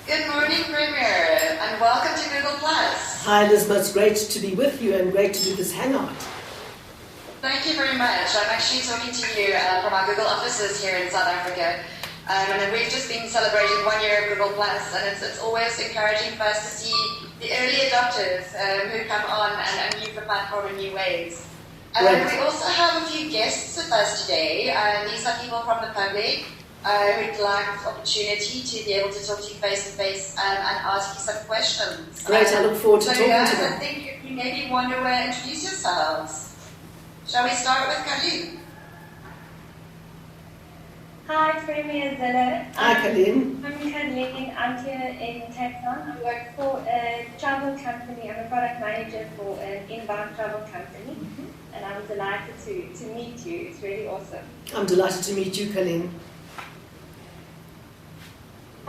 Good morning, Premier, and welcome to Google+. Hi, Elizma. It's great to be with you and great to do this Hangout. Thank you very much. I'm actually talking to you from our Google offices here in South Africa. And we've just been celebrating 1 year of Google+, and it's always encouraging for us to see the early adopters who come on and use the platform in new ways. We also have a few guests with us today. These are people from the public who'd like the opportunity to be able to talk to you face-to-face and ask you some questions. Great, I look forward to talking to guys, them. I think you maybe want to introduce yourselves. Shall we start with Colleen? Hi, Premier Zille. Hi, Colleen. I'm Colleen. I'm here in Cape Town. I work for a travel company. I'm a product manager for an inbound travel company. And I'm delighted to meet you. It's really awesome. I'm delighted to meet you, Colleen.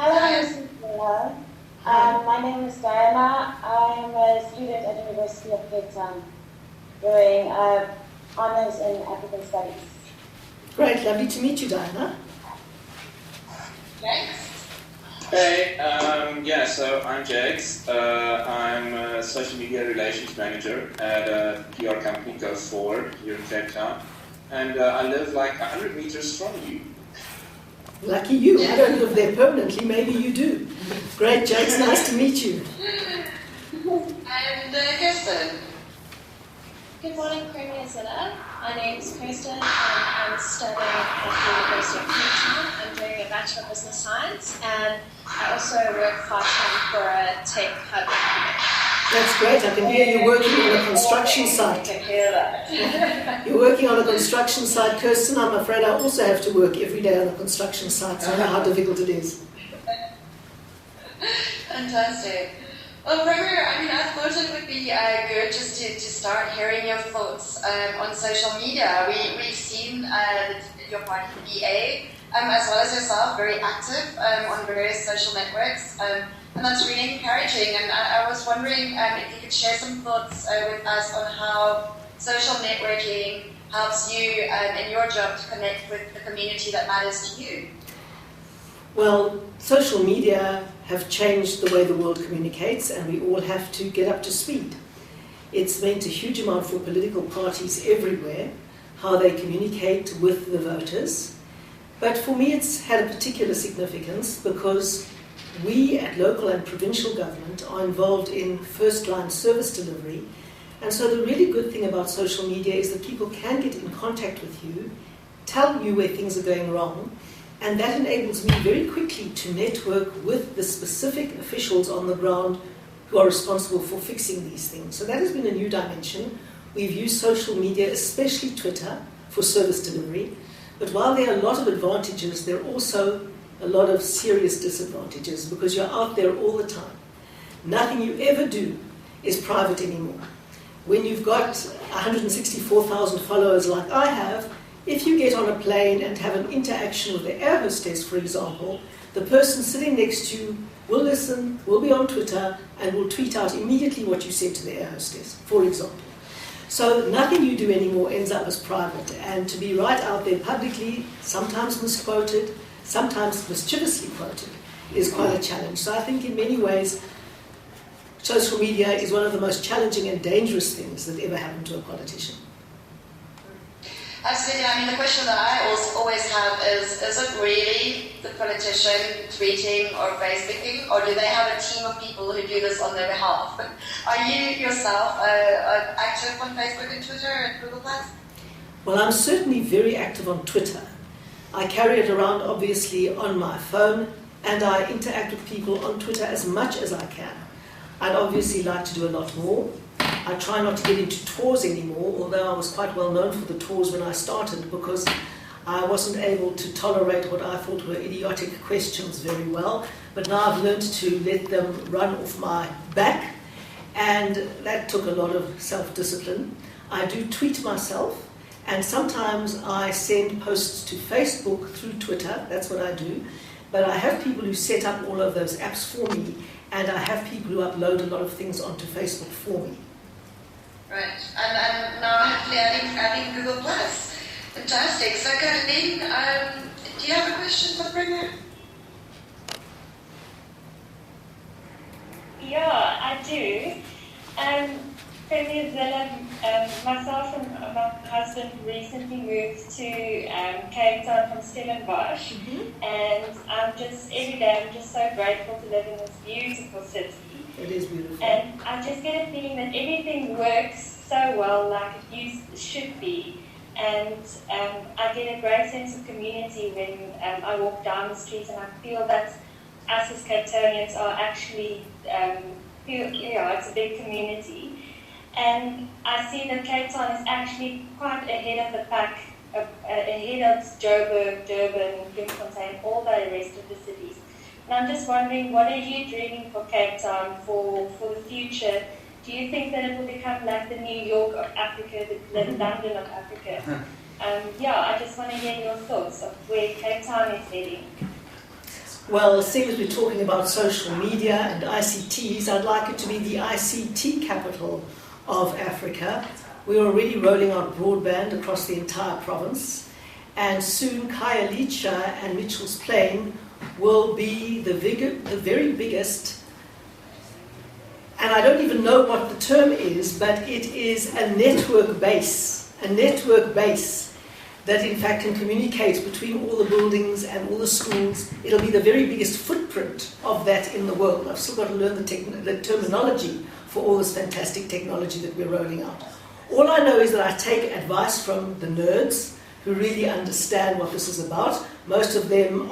Hello, Elizma. My name is Diana. I'm a student at the University of Cape Town doing honours in African Studies. Great, lovely to meet you, Diana. Thanks. Hey, so I'm Jax. I'm a social media relations manager at a PR company called Forward here in Cape Town. And I live like 100 meters from you. Lucky you. I don't live there permanently. Maybe you do. Great, Jax. Nice to meet you. And Kirsten. Good morning, Premier Zille. My name is Kirsten and I'm studying at the University of Cape Town. I'm doing a Bachelor of Business Science and I also work part-time for a tech hub company. That's great. I can hear you working on a construction site. I can hear that. You're working on a construction site, Kirsten. I'm afraid I also have to work every day on a construction site, so I know how difficult it is. Fantastic. Well, Premier, I thought it would be good just to start hearing your thoughts on social media. We've seen your party, the BA, as well as yourself, very active on various social networks. And that's really encouraging. And I was wondering if you could share some thoughts with us on how social networking helps you in your job to connect with the community that matters to you. Well, social media have changed the way the world communicates, and we all have to get up to speed. It's meant a huge amount for political parties everywhere, how they communicate with the voters. But for me, it's had a particular significance because we at local and provincial government are involved in first-line service delivery. And so the really good thing about social media is that people can get in contact with you, tell you where things are going wrong, and that enables me very quickly to network with the specific officials on the ground who are responsible for fixing these things. So that has been a new dimension. We've used social media, especially Twitter, for service delivery. But while there are a lot of advantages, there are also a lot of serious disadvantages because you're out there all the time. Nothing you ever do is private anymore. When you've got 164,000 followers like I have, if you get on a plane and have an interaction with the air hostess, for example, the person sitting next to you will listen, will be on Twitter, and will tweet out immediately what you said to the air hostess, for example. So nothing you do anymore ends up as private. And to be right out there publicly, sometimes misquoted, sometimes mischievously quoted, is quite a challenge. So I think in many ways, social media is one of the most challenging and dangerous things that ever happened to a politician. Absolutely. The question that I always have is it really the politician tweeting or Facebooking, or do they have a team of people who do this on their behalf? Are you yourself active on Facebook and Twitter and Google+? Well, I'm certainly very active on Twitter. I carry it around, obviously, on my phone, and I interact with people on Twitter as much as I can. I'd obviously like to do a lot more. I try not to get into tours anymore, although I was quite well known for the tours when I started because I wasn't able to tolerate what I thought were idiotic questions very well. But now I've learned to let them run off my back, and that took a lot of self-discipline. I do tweet myself, and sometimes I send posts to Facebook through Twitter. That's what I do. But I have people who set up all of those apps for me, and I have people who upload a lot of things onto Facebook for me. Right, and now hopefully adding Google+. Fantastic. So Caroline, do you have a question for the Premier? Yeah, I do. Premier Zille, myself and my husband recently moved to Cape Town from Stellenbosch, and every day I'm just so grateful to live in this beautiful city. It is beautiful. And I just get a feeling that everything works so well like it should be. And I get a great sense of community when I walk down the street, and I feel that us as Cape Townians are actually, it's a big community. And I see that Cape Town is actually quite ahead of the pack, ahead of Joburg, Durban, Bloemfontein, all the rest of the cities. And I'm just wondering, what are you dreaming for Cape Town for the future? Do you think that it will become like the New York of Africa, the London of Africa? I just want to hear your thoughts of where Cape Town is heading. Well, seeing as we're talking about social media and ICTs, I'd like it to be the ICT capital of Africa. We're already rolling out broadband across the entire province, and soon Khayelitsha and Mitchell's Plain will be the very biggest, and I don't even know what the term is, but it is a network base that in fact can communicate between all the buildings and all the schools. It'll be the very biggest footprint of that in the world. I've still got to learn the terminology for all this fantastic technology that we're rolling out. All I know is that I take advice from the nerds who really understand what this is about. Most of them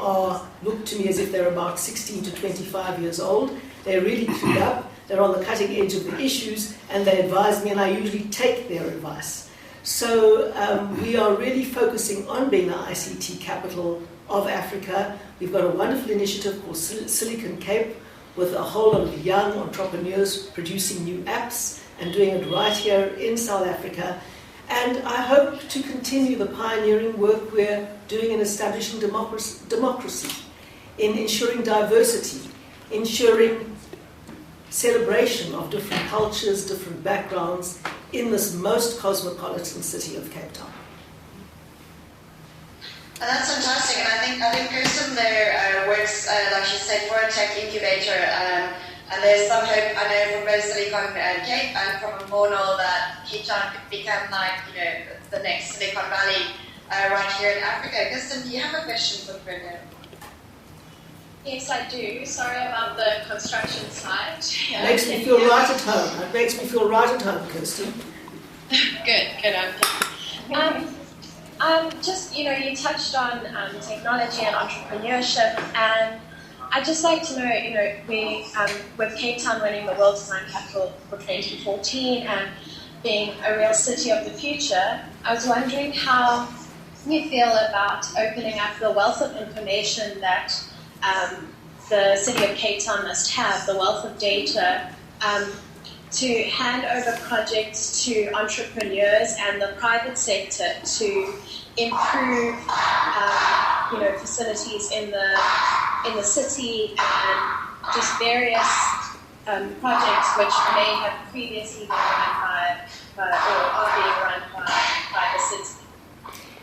look to me as if they're about 16 to 25 years old. They're really clued up, they're on the cutting edge of the issues, and they advise me, and I usually take their advice. So we are really focusing on being the ICT capital of Africa. We've got a wonderful initiative called Silicon Cape, with a whole lot of young entrepreneurs producing new apps and doing it right here in South Africa. And I hope to continue the pioneering work we're doing in establishing democracy, in ensuring diversity, ensuring celebration of different cultures, different backgrounds in this most cosmopolitan city of Cape Town. And that's fantastic, and I think Kirsten there works, like she said, for a tech incubator, and there's some hope, I know, from both Silicon Cape and from Mono that Cape Town could become like, the next Silicon Valley right here in Africa. Kirsten, do you have a question for Brenda? Yes, I do. Sorry about the construction site. Yeah. Makes me feel right at home. It makes me feel right at home, Kirsten. Good. Just, you touched on technology and entrepreneurship, and I'd just like to know, we, with Cape Town winning the World Design Capital for 2014 and being a real city of the future, I was wondering how you feel about opening up the wealth of information that the city of Cape Town must have, the wealth of data, to hand over projects to entrepreneurs and the private sector to improve, facilities in the city and just various projects which may have previously been run or are being run by the city.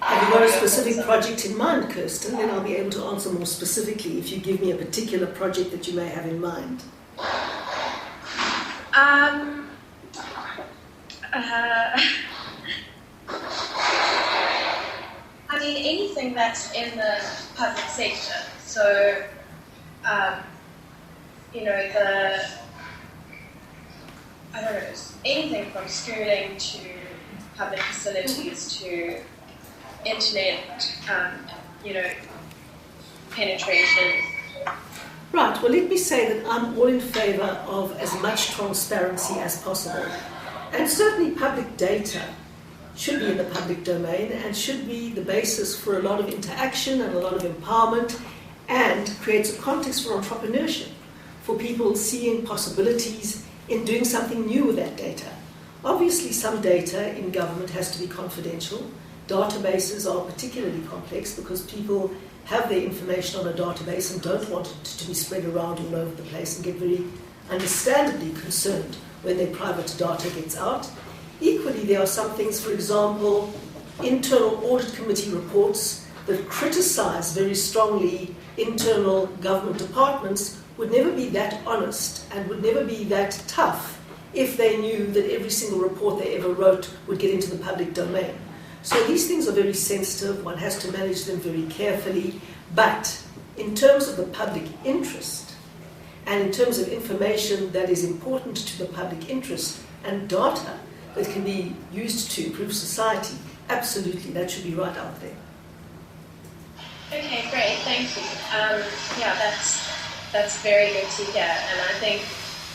Have you got a specific project in mind, Kirsten? Then I'll be able to answer more specifically if you give me a particular project that you may have in mind. Anything that's in the public sector. So, anything from schooling to public facilities to internet, penetration. Right, well, let me say that I'm all in favour of as much transparency as possible. And certainly public data should be in the public domain and should be the basis for a lot of interaction and a lot of empowerment, and creates a context for entrepreneurship, for people seeing possibilities in doing something new with that data. Obviously, some data in government has to be confidential. Databases are particularly complex because people have their information on a database and don't want it to be spread around all over the place and get very understandably concerned when their private data gets out. Equally, there are some things, for example, internal audit committee reports that criticize very strongly internal government departments would never be that honest and would never be that tough if they knew that every single report they ever wrote would get into the public domain. So these things are very sensitive, one has to manage them very carefully, but in terms of the public interest and in terms of information that is important to the public interest and data that can be used to improve society, absolutely, that should be right out there. Okay, great, thank you. Yeah, that's very good to hear, and I think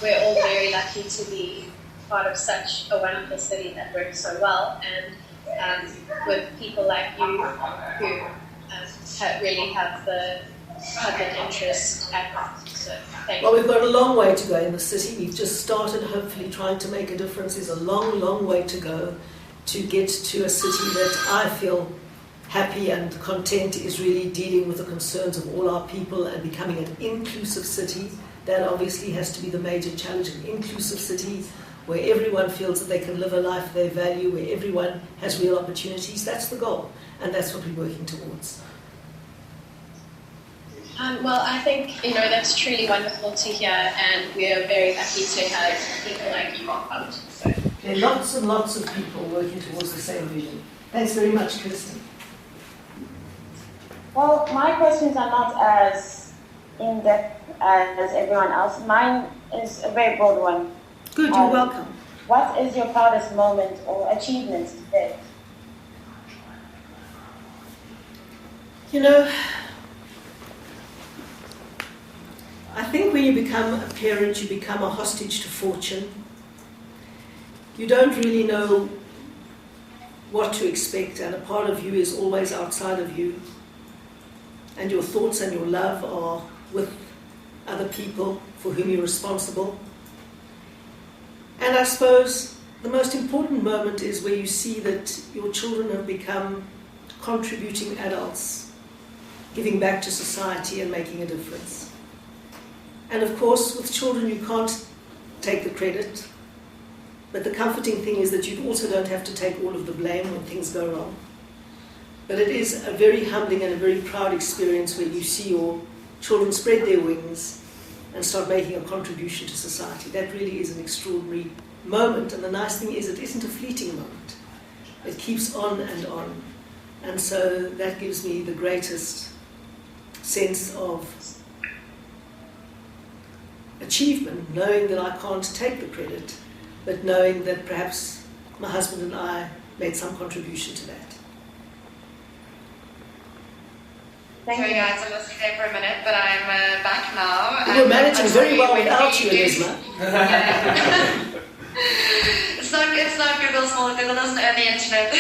we're all very lucky to be part of such a wonderful city that works so well, and with people like you who really have the public interest at heart. So thank you. Well, we've got a long way to go in the city. We've just started, hopefully, trying to make a difference. There's a long, long way to go to get to a city that I feel happy and content is really dealing with the concerns of all our people and becoming an inclusive city. That obviously has to be the major challenge, an inclusive city where everyone feels that they can live a life they value, where everyone has real opportunities. That's the goal, and that's what we're working towards. Well, I think, that's truly wonderful to hear, and we are very lucky to have people like you on board. So. There are lots and lots of people working towards the same vision. Thanks very much, Kirsten. Well, my questions are not as in-depth as everyone else. Mine is a very broad one. Good, you're welcome. What is your proudest moment or achievement today? I think when you become a parent, you become a hostage to fortune. You don't really know what to expect, and a part of you is always outside of you. And your thoughts and your love are with other people for whom you're responsible. And I suppose the most important moment is where you see that your children have become contributing adults, giving back to society and making a difference. And of course, with children you can't take the credit, but the comforting thing is that you also don't have to take all of the blame when things go wrong. But it is a very humbling and a very proud experience where you see your children spread their wings and start making a contribution to society. That really is an extraordinary moment, and the nice thing is it isn't a fleeting moment. It keeps on and on. And so that gives me the greatest sense of achievement, knowing that I can't take the credit, but knowing that perhaps my husband and I made some contribution to that. Sorry guys, I lost you there for a minute, but I'm back now. You're managing very well without you, Elizma. It's not Google's fault. Google doesn't own the internet.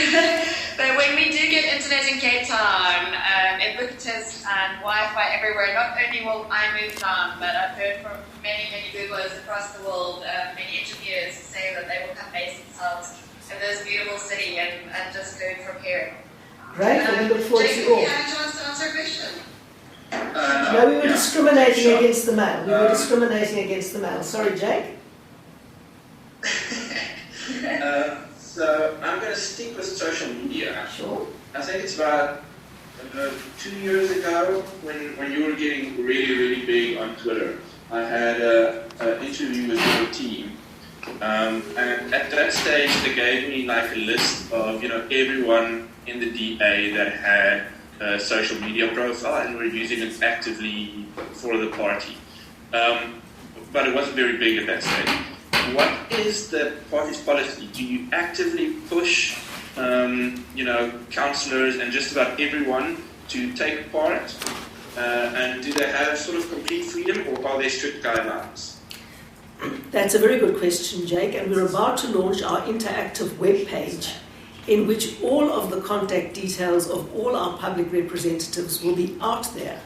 But when we do get internet in Cape Town, ubiquitous and Wi-Fi everywhere, not only will I move down, but I've heard from many Googlers across the world, many engineers say that they will come base themselves in this beautiful city and just go from here. Great, and we look forward to all. Jake, you had a chance to answer a question. No, we were discriminating against the male. Sorry, Jake. So I'm going to stick with social media. Sure. I think it's about 2 years ago when you were getting really big on Twitter. I had an interview with your team. And at that stage, they gave me like a list of everyone in the DA that had a social media profile and were using it actively for the party. But it wasn't very big at that stage. What is the party's policy? Do you actively push, councillors and just about everyone to take part? And do they have sort of complete freedom, or are there strict guidelines? That's a very good question, Jake, and we're about to launch our interactive web page in which all of the contact details of all our public representatives will be out there.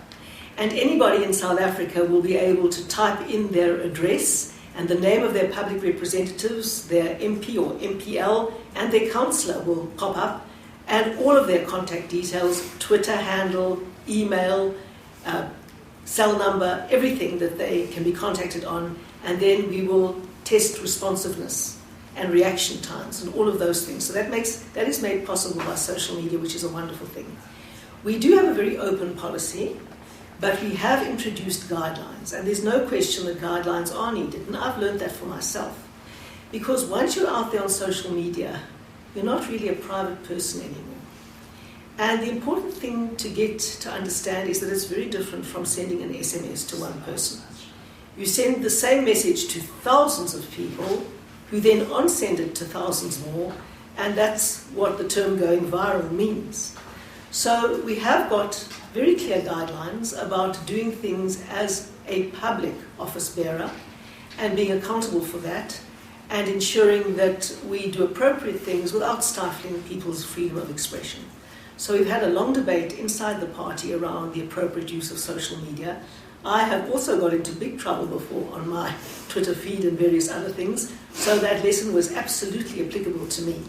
And anybody in South Africa will be able to type in their address and the name of their public representatives, their MP or MPL, and their councillor will pop up, and all of their contact details, Twitter handle, email, cell number, everything that they can be contacted on, and then we will test responsiveness and reaction times and all of those things. So that is made possible by social media, which is a wonderful thing. We do have a very open policy, But we have introduced guidelines, and there's no question that guidelines are needed, and I've learned that for myself. Because once you're out there on social media, you're not really a private person anymore. And the important thing to get to understand is that it's very different from sending an SMS to one person. You send the same message to thousands of people, who then on-send it to thousands more, and that's what the term going viral means. So we have got very clear guidelines about doing things as a public office bearer and being accountable for that, and ensuring that we do appropriate things without stifling people's freedom of expression. So we've had a long debate inside the party around the appropriate use of social media. I have also got into big trouble before on my Twitter feed and various other things, so that lesson was absolutely applicable to me.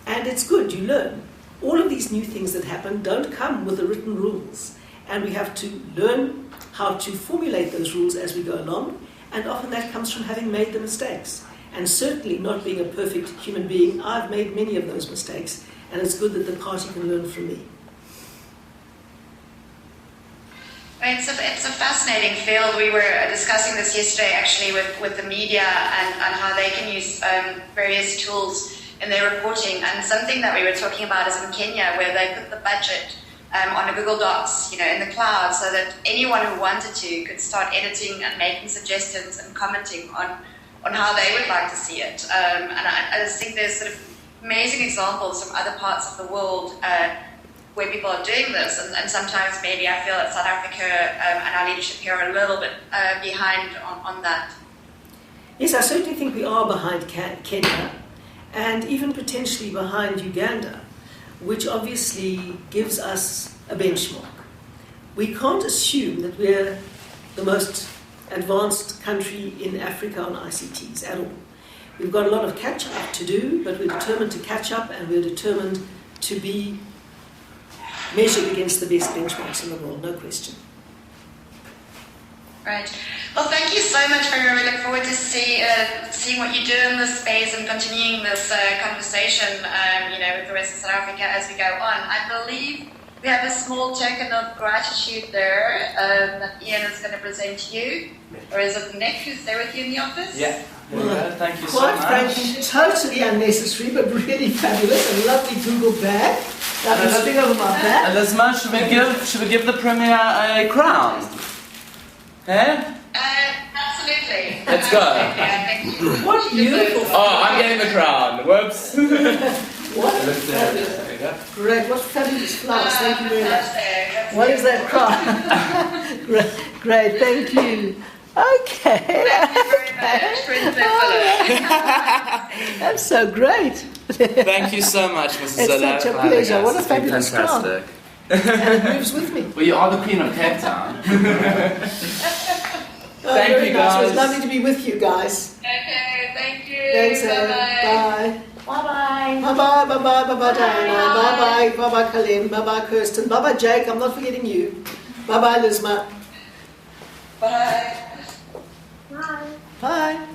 And it's good, you learn. All of these new things that happen don't come with the written rules, and we have to learn how to formulate those rules as we go along, and often that comes from having made the mistakes. And certainly not being a perfect human being, I've made many of those mistakes, and it's good that the party can learn from me. It's a fascinating field. We were discussing this yesterday actually with the media and how they can use various tools in their reporting. And something that we were talking about is in Kenya, where they put the budget on a Google Docs, in the cloud, so that anyone who wanted to could start editing and making suggestions and commenting on how they would like to see it. And I just think there's sort of amazing examples from other parts of the world where people are doing this, and sometimes maybe I feel that South Africa and our leadership here are a little bit behind on that. Yes, I certainly think we are behind Kenya, and even potentially behind Uganda, which obviously gives us a benchmark. We can't assume that we're the most advanced country in Africa on ICTs at all. We've got a lot of catch-up to do, but we're determined to catch up, and we're determined to be measured against the best benchmarks in the world, no question. Right. Well, thank you so much, Farah. We look forward to seeing what you do in this space and continuing this conversation, with the rest of South Africa as we go on. I believe we have a small token of gratitude there that Ian is going to present to you. Or is it Nick who's there with you in the office? Yeah. Well, thank you so much. Quite frankly, totally unnecessary, but really fabulous. A lovely Google bag. That was big over my back. Elizma, should we give the Premier a crown? Eh? Absolutely. Let's go. Absolutely. I think What beautiful. Oh, I'm getting the crown. Whoops. What fabulous. Great, what fabulous flowers. Thank you very much. What is that crown? Great, thank you. Okay. Thank you very much, Princess. That's so great. Thank you so much, Mrs. Zille. It's such a pleasure. What a fabulous crown. Fantastic. And it moves with me. Well, you are the Queen of Cape Town. Thank you, you, guys. It was guys. lovely to be with you guys. Okay, thank you. Thanks, Bye-bye. Bye. Bye-bye. Bye-bye, Diana. Bye-bye, Colleen. Bye-bye, Kirsten. Bye-bye, Jake. I'm not forgetting you. Bye-bye, Elizma. Bye. Bye. Bye.